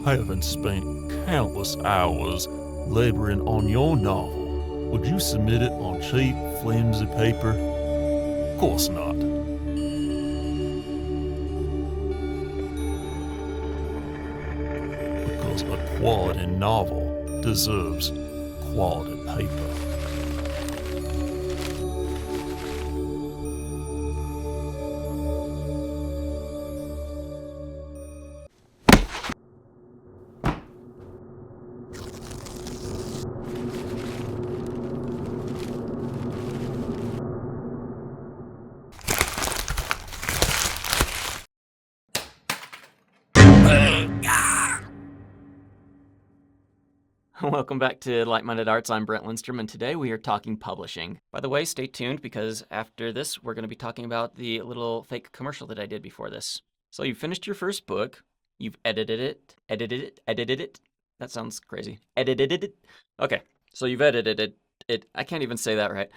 Having spent countless hours laboring on your novel, would you submit it on cheap, flimsy paper? Of course not. Because a quality novel deserves quality paper. Welcome back to Like-Minded Arts. I'm Brent Lindstrom, and today we are talking publishing. By the way, stay tuned because after this, we're going to be talking about the little fake commercial that I did before this. So you finished your first book, you've edited it. That sounds crazy. Edited it. Okay, so you've edited it. I can't even say that right.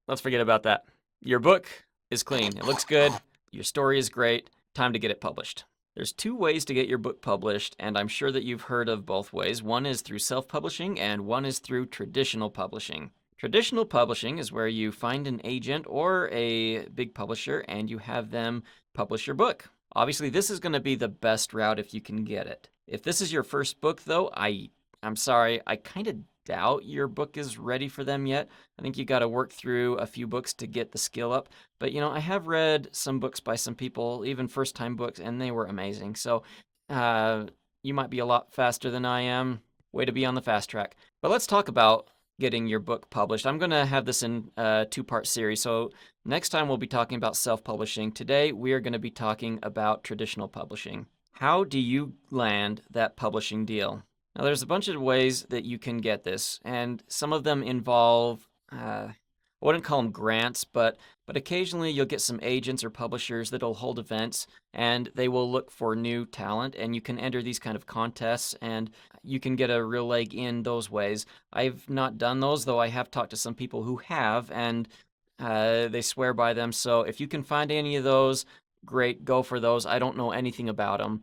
Let's forget about that. Your book is clean. It looks good. Your story is great. Time to get it published. There's two ways to get your book published, and I'm sure that you've heard of both ways. One is through self-publishing, and one is through traditional publishing. Traditional publishing is where you find an agent or a big publisher, and you have them publish your book. Obviously, this is going to be the best route if you can get it. If this is your first book, though, I'm sorry, I kind of doubt your book is ready for them yet. I think you got to work through a few books to get the skill up. But, I have read some books by some people, even first-time books, and they were amazing. So you might be a lot faster than I am. Way to be on the fast track. But let's talk about getting your book published. I'm going to have this in a two-part series. So next time we'll be talking about self-publishing. Today we are going to be talking about traditional publishing. How do you land that publishing deal? Now, there's a bunch of ways that you can get this, and some of them involve, I wouldn't call them grants, but occasionally you'll get some agents or publishers that'll hold events, and they will look for new talent, and you can enter these kind of contests, and you can get a real leg in those ways. I've not done those, though I have talked to some people who have, and they swear by them, so if you can find any of those, great, go for those. I don't know anything about them.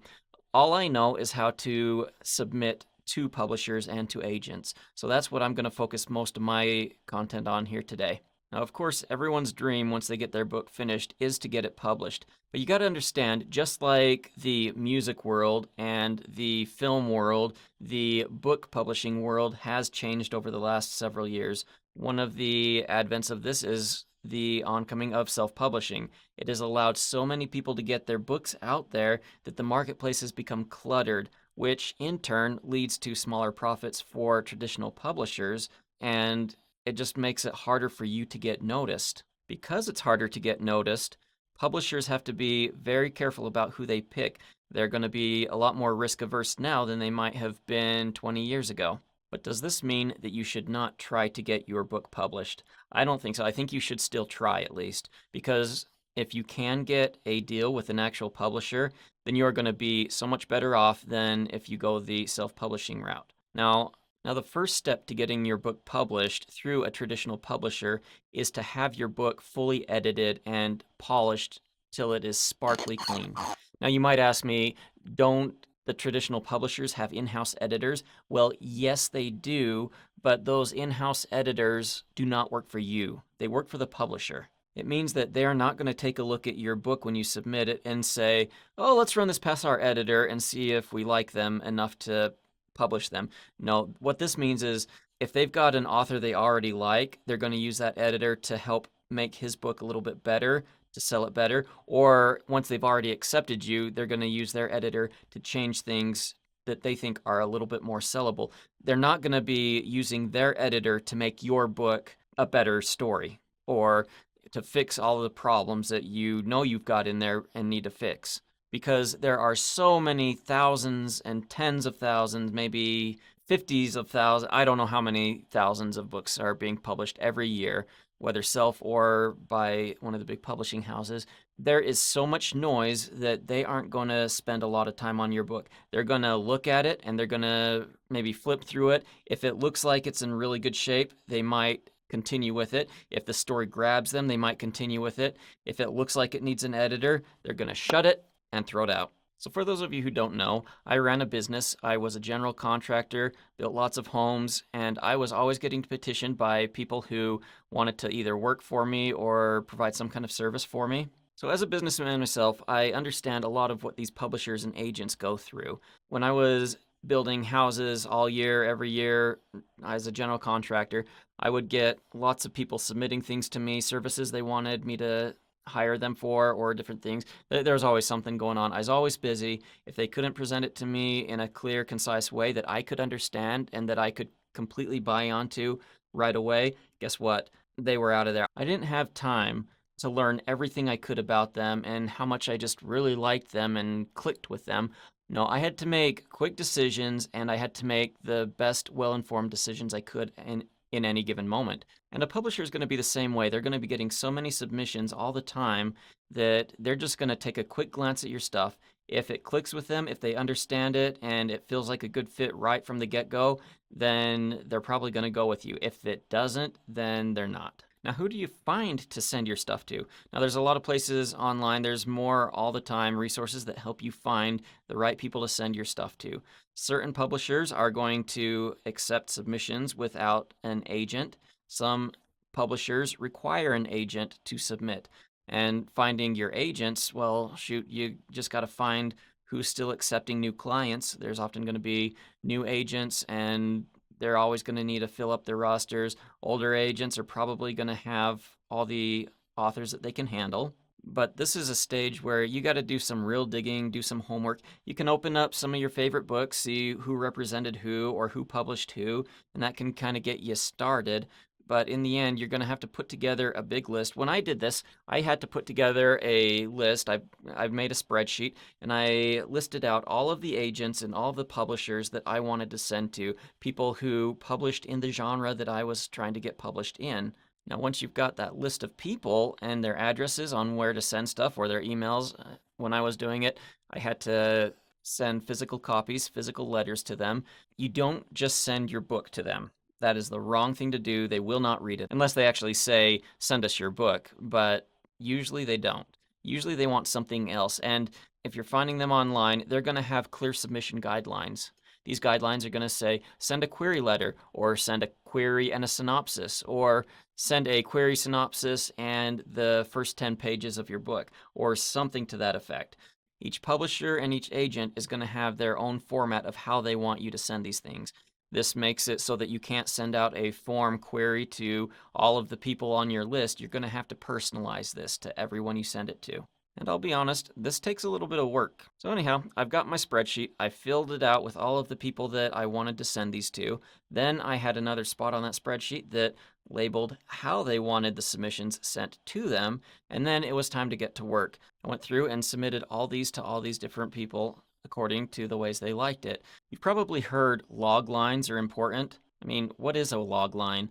All I know is how to submit to publishers and to agents. So that's what I'm going to focus most of my content on here today. Now, of course, everyone's dream once they get their book finished is to get it published. But you got to understand, just like the music world and the film world, the book publishing world has changed over the last several years. One of the advents of this is the oncoming of self-publishing. It has allowed so many people to get their books out there that the marketplace has become cluttered, which in turn leads to smaller profits for traditional publishers, and it just makes it harder for you to get noticed. Because it's harder to get noticed, publishers have to be very careful about who they pick. They're going to be a lot more risk-averse now than they might have been 20 years ago. But does this mean that you should not try to get your book published? I don't think so. I think you should still try at least, because if you can get a deal with an actual publisher, then you're going to be so much better off than if you go the self-publishing route. Now the first step to getting your book published through a traditional publisher is to have your book fully edited and polished till it is sparkly clean. Now you might ask me, don't the traditional publishers have in-house editors? Well, yes, they do, but those in-house editors do not work for you. They work for the publisher. It means that they're not going to take a look at your book when you submit it and say, oh, let's run this past our editor and see if we like them enough to publish them. No, what this means is if they've got an author they already like, they're going to use that editor to help make his book a little bit better, to sell it better, or once they've already accepted you, they're going to use their editor to change things that they think are a little bit more sellable. They're not going to be using their editor to make your book a better story or to fix all of the problems that you know you've got in there and need to fix. Because there are so many thousands and tens of thousands, maybe 50s of thousands, I don't know how many thousands of books are being published every year, whether self or by one of the big publishing houses. There is so much noise that they aren't going to spend a lot of time on your book. They're going to look at it and they're going to maybe flip through it. If it looks like it's in really good shape, they might continue with it. If the story grabs them, they might continue with it. If it looks like it needs an editor, they're going to shut it and throw it out. So for those of you who don't know, I ran a business. I was a general contractor, built lots of homes, and I was always getting petitioned by people who wanted to either work for me or provide some kind of service for me. So as a businessman myself, I understand a lot of what these publishers and agents go through. When I was building houses all year, every year, as a general contractor, I would get lots of people submitting things to me, services they wanted me to hire them for, or different things. There was always something going on. I was always busy. If they couldn't present it to me in a clear, concise way that I could understand and that I could completely buy onto right away, guess what? They were out of there. I didn't have time to learn everything I could about them and how much I just really liked them and clicked with them. No, I had to make quick decisions, and I had to make the best, well-informed decisions I could in any given moment. And a publisher is going to be the same way. They're going to be getting so many submissions all the time that they're just going to take a quick glance at your stuff. If it clicks with them, if they understand it, and it feels like a good fit right from the get-go, then they're probably going to go with you. If it doesn't, then they're not. Now, who do you find to send your stuff to? Now, there's a lot of places online. There's more all the time, resources that help you find the right people to send your stuff to. Certain publishers are going to accept submissions without an agent. Some publishers require an agent to submit. And finding your agents, well, shoot, you just got to find who's still accepting new clients. There's often going to be new agents, and they're always going to need to fill up their rosters. Older agents are probably going to have all the authors that they can handle. But this is a stage where you got to do some real digging, do some homework. You can open up some of your favorite books, see who represented who or who published who, and that can kind of get you started. But in the end, you're going to have to put together a big list. When I did this, I had to put together a list. I've made a spreadsheet, and I listed out all of the agents and all of the publishers that I wanted to send to, people who published in the genre that I was trying to get published in. Now, once you've got that list of people and their addresses on where to send stuff or their emails, when I was doing it, I had to send physical copies, physical letters to them. You don't just send your book to them. That is the wrong thing to do. They will not read it unless they actually say, send us your book, but usually they don't. Usually they want something else, and if you're finding them online, they're going to have clear submission guidelines. These guidelines are going to say, send a query letter, or send a query and a synopsis, or send a query synopsis and the first 10 pages of your book, or something to that effect. Each publisher and each agent is going to have their own format of how they want you to send these things. This makes it so that you can't send out a form query to all of the people on your list. You're going to have to personalize this to everyone you send it to. And I'll be honest, this takes a little bit of work. So anyhow, I've got my spreadsheet. I filled it out with all of the people that I wanted to send these to. Then I had another spot on that spreadsheet that labeled how they wanted the submissions sent to them. And then it was time to get to work. I went through and submitted all these to all these different people according to the ways they liked it. You've probably heard log lines are important. I mean, what is a log line?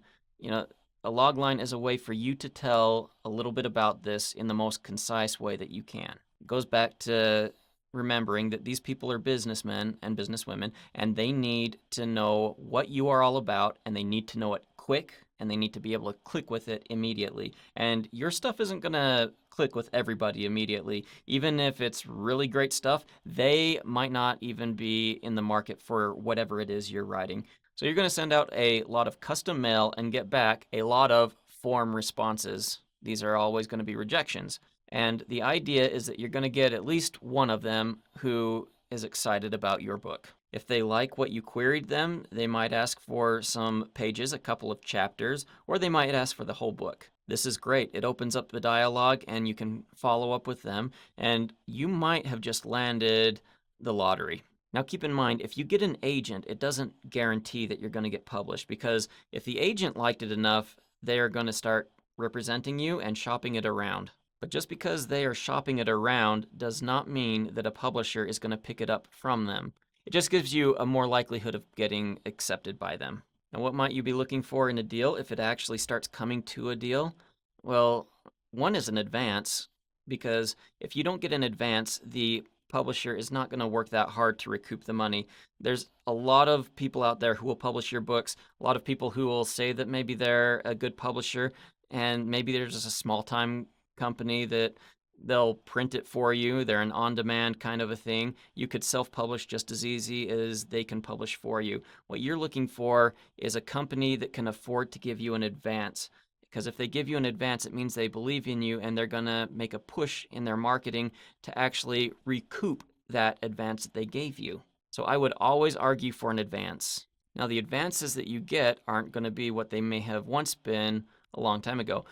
A log line is a way for you to tell a little bit about this in the most concise way that you can. It goes back to remembering that these people are businessmen and businesswomen, and they need to know what you are all about, and they need to know it quick, and they need to be able to click with it immediately. And your stuff isn't going to click with everybody immediately. Even if it's really great stuff, they might not even be in the market for whatever it is you're writing. So you're going to send out a lot of custom mail and get back a lot of form responses. These are always going to be rejections. And the idea is that you're going to get at least one of them who is excited about your book. If they like what you queried them, they might ask for some pages, a couple of chapters, or they might ask for the whole book. This is great. It opens up the dialogue, and you can follow up with them, and you might have just landed the lottery. Now keep in mind, if you get an agent, it doesn't guarantee that you're going to get published, because if the agent liked it enough, they are going to start representing you and shopping it around. But just because they are shopping it around does not mean that a publisher is going to pick it up from them. It just gives you a more likelihood of getting accepted by them. Now, what might you be looking for in a deal if it actually starts coming to a deal? Well, one is an advance, because if you don't get an advance, the publisher is not going to work that hard to recoup the money. There's a lot of people out there who will publish your books, a lot of people who will say that maybe they're a good publisher, and maybe there's just a small-time company that They'll print it for you. They're an on-demand kind of a thing. You could self-publish just as easy as they can publish for you. What you're looking for is a company that can afford to give you an advance. Because if they give you an advance, it means they believe in you and they're going to make a push in their marketing to actually recoup that advance that they gave you. So I would always argue for an advance. Now, the advances that you get aren't going to be what they may have once been a long time ago,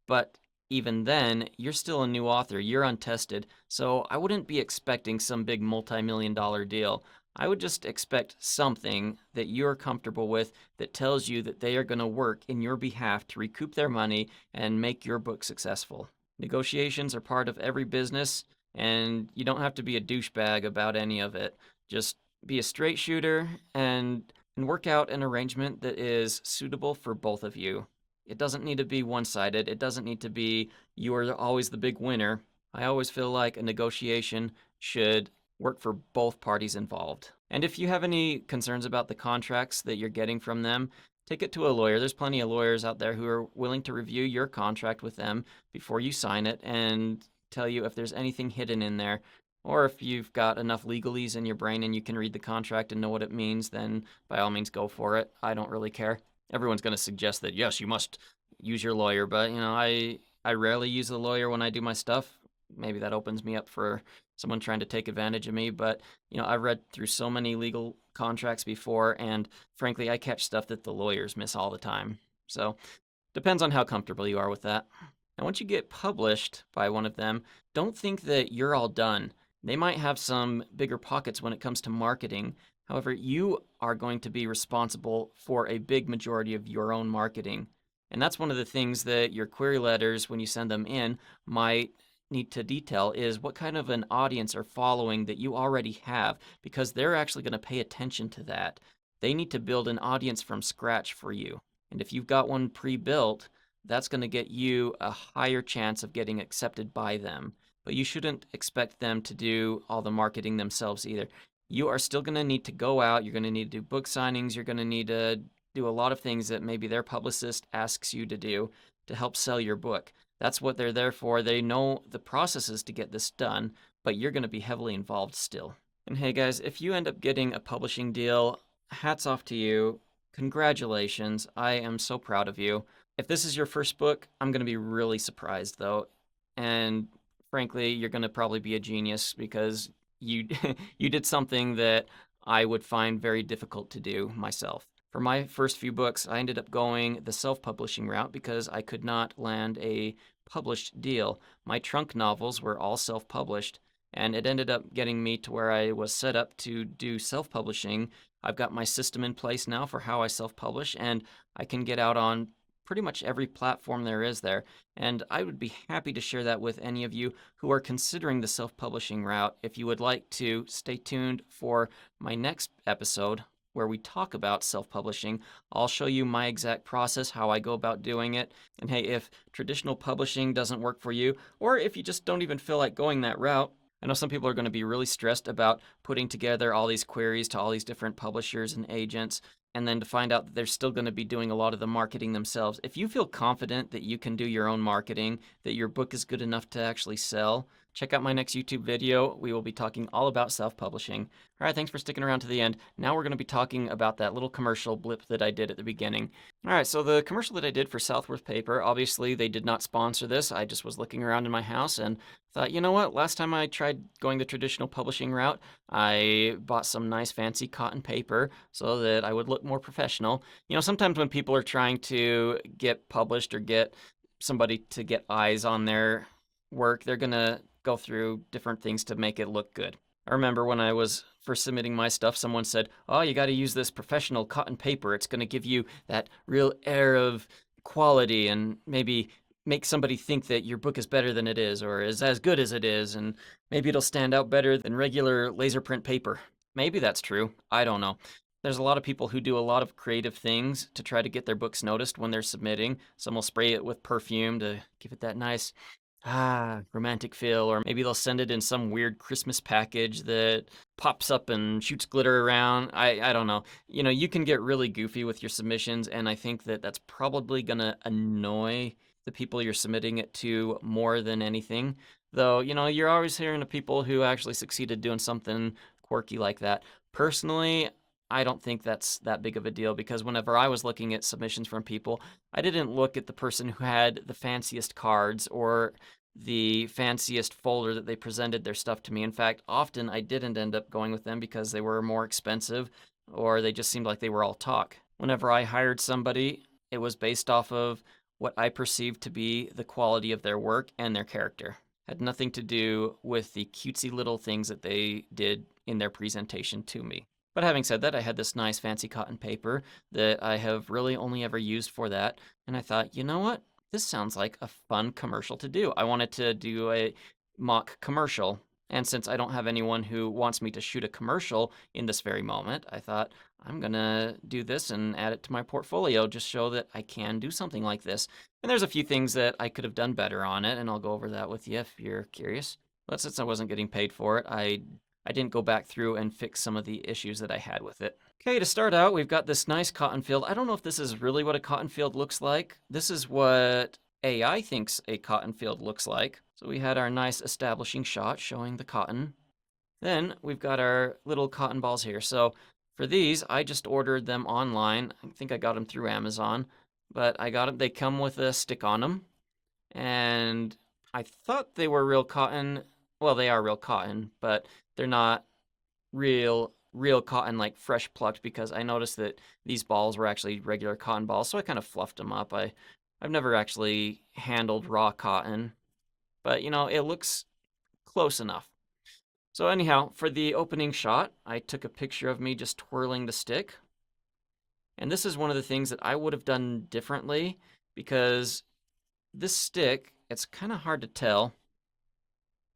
but even then, you're still a new author, you're untested, so I wouldn't be expecting some big multi-million-dollar deal. I would just expect something that you're comfortable with that tells you that they are going to work in your behalf to recoup their money and make your book successful. Negotiations are part of every business, and you don't have to be a douchebag about any of it. Just be a straight shooter and work out an arrangement that is suitable for both of you. It doesn't need to be one-sided. It doesn't need to be you are always the big winner. I always feel like a negotiation should work for both parties involved. And if you have any concerns about the contracts that you're getting from them, take it to a lawyer. There's plenty of lawyers out there who are willing to review your contract with them before you sign it and tell you if there's anything hidden in there. Or if you've got enough legalese in your brain and you can read the contract and know what it means, then by all means go for it. I don't really care. Everyone's going to suggest that, yes, you must use your lawyer, but I rarely use a lawyer when I do my stuff. Maybe that opens me up for someone trying to take advantage of me, but I've read through so many legal contracts before, and frankly, I catch stuff that the lawyers miss all the time. So depends on how comfortable you are with that. And once you get published by one of them, don't think that you're all done. They might have some bigger pockets when it comes to marketing. However, you are going to be responsible for a big majority of your own marketing. And that's one of the things that your query letters, when you send them in, might need to detail is what kind of an audience or following that you already have, because they're actually going to pay attention to that. They need to build an audience from scratch for you. And if you've got one pre-built, that's going to get you a higher chance of getting accepted by them. But you shouldn't expect them to do all the marketing themselves either. You are still going to need to go out. You're going to need to do book signings. You're going to need to do a lot of things that maybe their publicist asks you to do to help sell your book. That's what they're there for. They know the processes to get this done, but you're going to be heavily involved still. And hey guys, if you end up getting a publishing deal, hats off to you. Congratulations. I am so proud of you. If this is your first book, I'm going to be really surprised though. And frankly, you're going to probably be a genius because you you did something that I would find very difficult to do myself. For my first few books, I ended up going the self-publishing route because I could not land a published deal. My trunk novels were all self-published, and it ended up getting me to where I was set up to do self-publishing. I've got my system in place now for how I self-publish, and I can get out on pretty much every platform there is there. And I would be happy to share that with any of you who are considering the self-publishing route. If you would like to, stay tuned for my next episode where we talk about self-publishing. I'll show you my exact process, how I go about doing it. And hey, if traditional publishing doesn't work for you, or if you just don't even feel like going that route, I know some people are going to be really stressed about putting together all these queries to all these different publishers and agents, and then to find out that they're still going to be doing a lot of the marketing themselves. If you feel confident that you can do your own marketing, that your book is good enough to actually sell, check out my next YouTube video. We will be talking all about self-publishing. All right, thanks for sticking around to the end. Now we're going to be talking about that little commercial blip that I did at the beginning. All right, so the commercial that I did for Southworth Paper, obviously they did not sponsor this. I just was looking around in my house and thought, you know what, last time I tried going the traditional publishing route, I bought some nice fancy cotton paper so that I would look more professional. Sometimes when people are trying to get published or get somebody to get eyes on their work, they're going to go through different things to make it look good. I remember when I was first submitting my stuff, someone said, oh, you got to use this professional cotton paper. It's going to give you that real air of quality and maybe make somebody think that your book is better than it is or is as good as it is, and maybe it'll stand out better than regular laser print paper. Maybe that's true. I don't know. There's a lot of people who do a lot of creative things to try to get their books noticed when they're submitting. Some will spray it with perfume to give it that nice romantic feel, or maybe they'll send it in some weird Christmas package that pops up and shoots glitter around. I don't know. You can get really goofy with your submissions, and I think that that's probably gonna annoy the the people you're submitting it to more than anything. Though, you're always hearing of people who actually succeeded doing something quirky like that. Personally, I don't think that's that big of a deal, because whenever I was looking at submissions from people, I didn't look at the person who had the fanciest cards or the fanciest folder that they presented their stuff to me. In fact, often I didn't end up going with them because they were more expensive, or they just seemed like they were all talk. Whenever I hired somebody, it was based off of what I perceived to be the quality of their work and their character. Had nothing to do with the cutesy little things that they did in their presentation to me. But having said that, I had this nice fancy cotton paper that I have really only ever used for that, and I thought, you know what? This sounds like a fun commercial to do. I wanted to do a mock commercial, and since I don't have anyone who wants me to shoot a commercial in this very moment, I thought, I'm gonna do this and add it to my portfolio, just show that I can do something like this. And there's a few things that I could have done better on it, and I'll go over that with you if you're curious. But since I wasn't getting paid for it, I didn't go back through and fix some of the issues that I had with it. Okay, to start out, we've got this nice cotton field. I don't know if this is really what a cotton field looks like. This is what AI thinks a cotton field looks like. So we had our nice establishing shot showing the cotton. Then we've got our little cotton balls here. So for these, I just ordered them online. I think I got them through Amazon, but I got them. They come with a stick on them, and I thought they were real cotton. Well, they are real cotton, but they're not real cotton, like fresh plucked, because I noticed that these balls were actually regular cotton balls, so I kind of fluffed them up. I've never actually handled raw cotton, but it looks close enough. So anyhow, for the opening shot, I took a picture of me just twirling the stick. And this is one of the things that I would have done differently, because this stick, it's kind of hard to tell,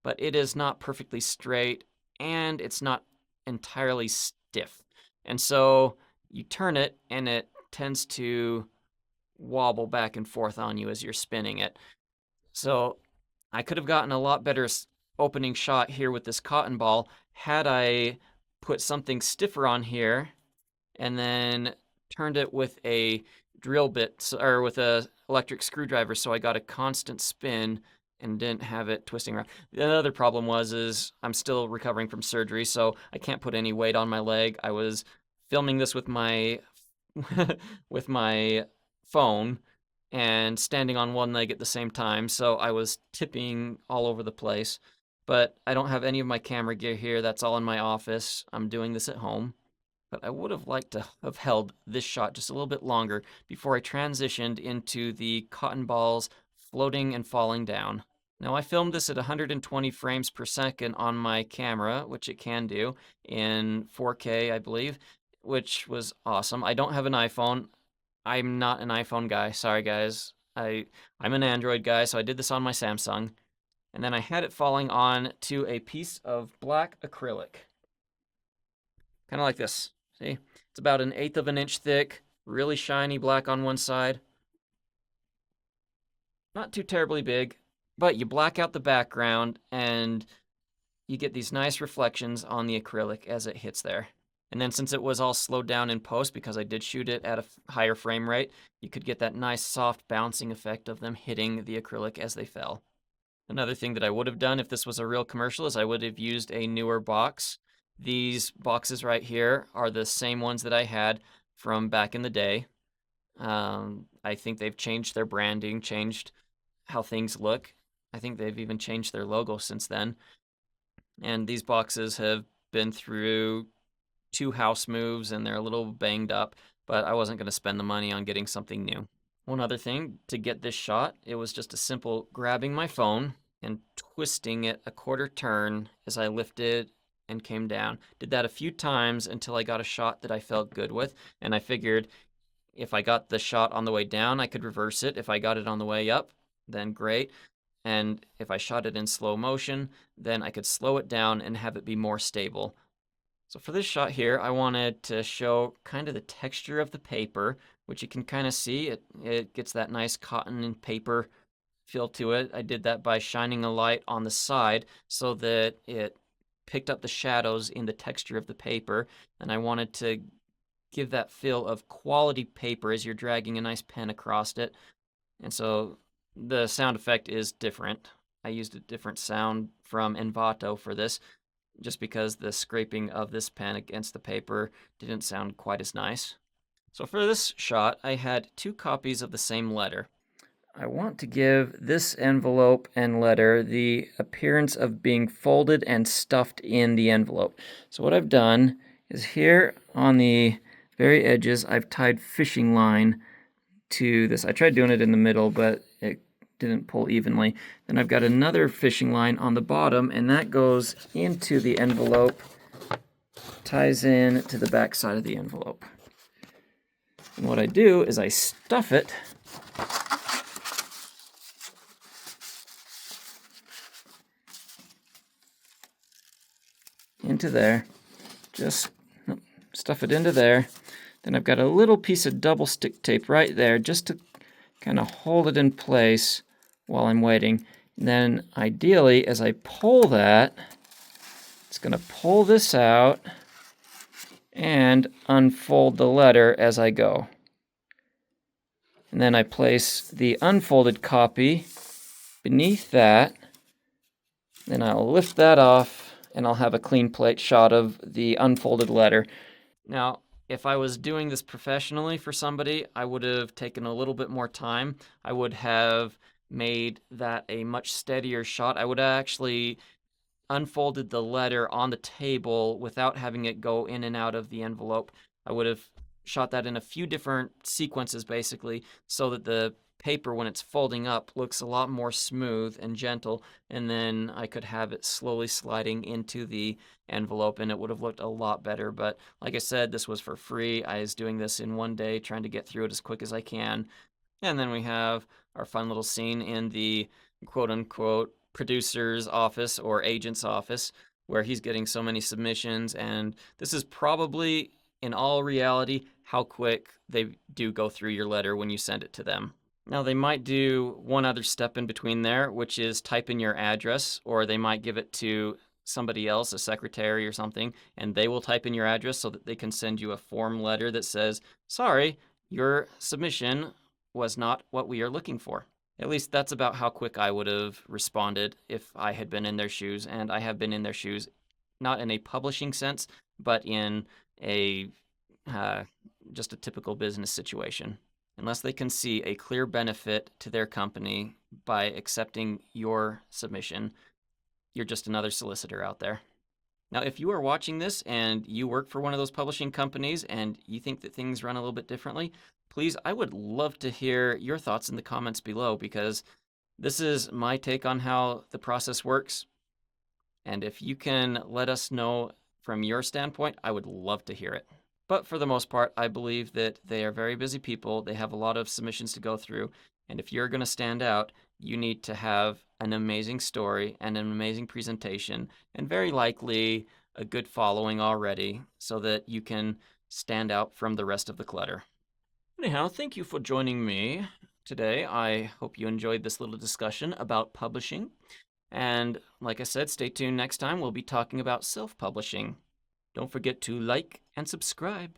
but it is not perfectly straight and it's not entirely stiff. And so you turn it and it tends to wobble back and forth on you as you're spinning it. So I could have gotten a lot better opening shot here with this cotton ball had I put something stiffer on here and then turned it with a drill bit, or with a electric screwdriver, so I got a constant spin and didn't have it twisting around. The other problem is I'm still recovering from surgery, so I can't put any weight on my leg. I was filming this with my with my phone and standing on one leg at the same time, so I was tipping all over the place. But I don't have any of my camera gear here. That's all in my office. I'm doing this at home. But I would have liked to have held this shot just a little bit longer before I transitioned into the cotton balls floating and falling down. Now, I filmed this at 120 frames per second on my camera, which it can do, in 4K, I believe, which was awesome. I don't have an iPhone. I'm not an iPhone guy. Sorry, guys. I'm an Android guy, so I did this on my Samsung. And then I had it falling on to a piece of black acrylic. Kind of like this. See? It's about 1/8 of an inch thick, really shiny black on one side. Not too terribly big, but you black out the background and you get these nice reflections on the acrylic as it hits there. And then since it was all slowed down in post, because I did shoot it at a higher frame rate, you could get that nice soft bouncing effect of them hitting the acrylic as they fell. Another thing that I would have done if this was a real commercial is I would have used a newer box. These boxes right here are the same ones that I had from back in the day. I think they've changed their branding, changed how things look. I think they've even changed their logo since then. And these boxes have been through 2 house moves and they're a little banged up, but I wasn't going to spend the money on getting something new. One other thing, to get this shot, it was just a simple grabbing my phone and twisting it a quarter turn as I lifted and came down. Did that a few times until I got a shot that I felt good with, and I figured if I got the shot on the way down, I could reverse it. If I got it on the way up, then great. And if I shot it in slow motion, then I could slow it down and have it be more stable. So for this shot here, I wanted to show kind of the texture of the paper, which you can kind of see. It gets that nice cotton and paper feel to it. I did that by shining a light on the side so that it picked up the shadows in the texture of the paper, and I wanted to give that feel of quality paper as you're dragging a nice pen across it. And so The sound effect is different. I used a different sound from Envato for this, just because the scraping of this pen against the paper didn't sound quite as nice. So for this shot, I had 2 copies of the same letter. I want to give this envelope and letter the appearance of being folded and stuffed in the envelope. So what I've done is here on the very edges, I've tied fishing line to this. I tried doing it in the middle, but it didn't pull evenly. Then I've got another fishing line on the bottom, and that goes into the envelope, ties in to the back side of the envelope. And what I do is I stuff it into there, just stuff it into there. Then I've got a little piece of double stick tape right there just to kind of hold it in place while I'm waiting. And then ideally, as I pull that, it's going to pull this out and unfold the letter as I go. And then I place the unfolded copy beneath that. Then I'll lift that off and I'll have a clean plate shot of the unfolded letter. Now, if I was doing this professionally for somebody, I would have taken a little bit more time. I would have made that a much steadier shot. I would have actually unfolded the letter on the table without having it go in and out of the envelope. I would have shot that in a few different sequences, basically, so that the paper, when it's folding up, looks a lot more smooth and gentle, and then I could have it slowly sliding into the envelope, and it would have looked a lot better. But like I said, this was for free. I was doing this in one day, trying to get through it as quick as I can. And then we have our fun little scene in the quote-unquote producer's office or agent's office, where he's getting so many submissions, and this is probably, in all reality, how quick they do go through your letter when you send it to them. Now, they might do one other step in between there, which is type in your address, or they might give it to somebody else, a secretary or something, and they will type in your address so that they can send you a form letter that says, sorry, your submission was not what we are looking for. At least that's about how quick I would have responded if I had been in their shoes, and I have been in their shoes, not in a publishing sense, but in a just a typical business situation. Unless they can see a clear benefit to their company by accepting your submission, you're just another solicitor out there. Now, if you are watching this and you work for one of those publishing companies and you think that things run a little bit differently, please, I would love to hear your thoughts in the comments below, because this is my take on how the process works. And if you can let us know from your standpoint, I would love to hear it. But for the most part, I believe that they are very busy people. They have a lot of submissions to go through. And if you're going to stand out, you need to have an amazing story and an amazing presentation, and very likely a good following already, so that you can stand out from the rest of the clutter. Anyhow, thank you for joining me today. I hope you enjoyed this little discussion about publishing. And like I said, stay tuned next time. We'll be talking about self-publishing. Don't forget to like and subscribe.